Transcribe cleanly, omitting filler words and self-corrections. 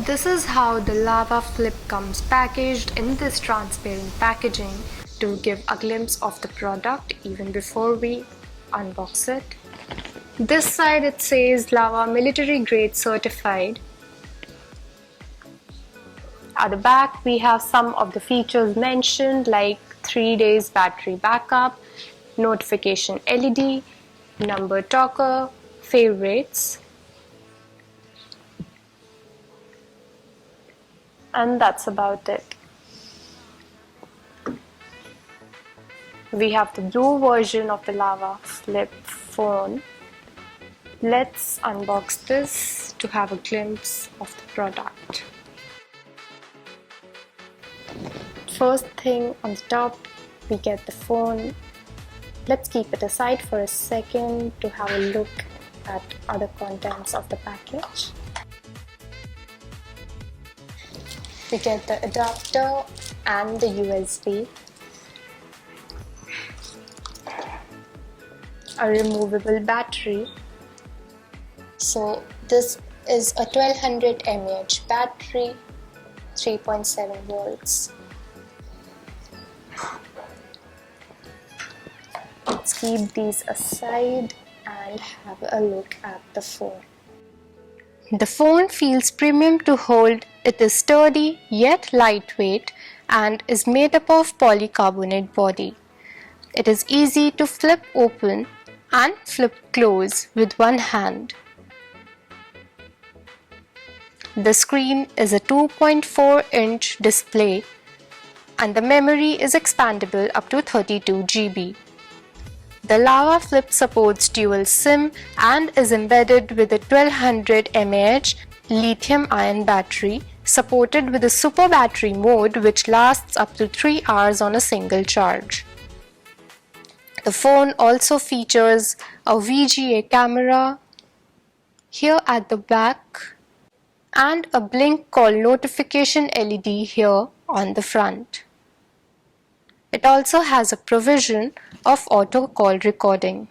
This is how the lava flip comes packaged in this transparent packaging to give a glimpse of the product even before we unbox it. This side it says lava military grade certified. At the back we have some of the features mentioned like 3 days battery backup, notification LED, number talker, favorites, and that's about it. We have the blue version of the lava flip phone. Let's unbox this to have a glimpse of the product. First thing on the top, we get the phone. Let's keep it aside for a second to have a look at other contents of the package. We get the adapter and the USB, a removable battery. So this is a 1200 mAh battery, 3.7 volts. Let's keep these aside and have a look at the phone. The phone feels premium to hold. It is sturdy yet lightweight and is made up of polycarbonate body. It is easy to flip open and flip close with one hand. The screen is a 2.4-inch display and the memory is expandable up to 32 GB. The Lava Flip supports dual SIM and is embedded with a 1200 mAh lithium-ion battery supported with a super battery mode which lasts up to 3 hours on a single charge. The phone also features a VGA camera here at the back and a blink call notification LED here on the front. It also has a provision of auto call recording.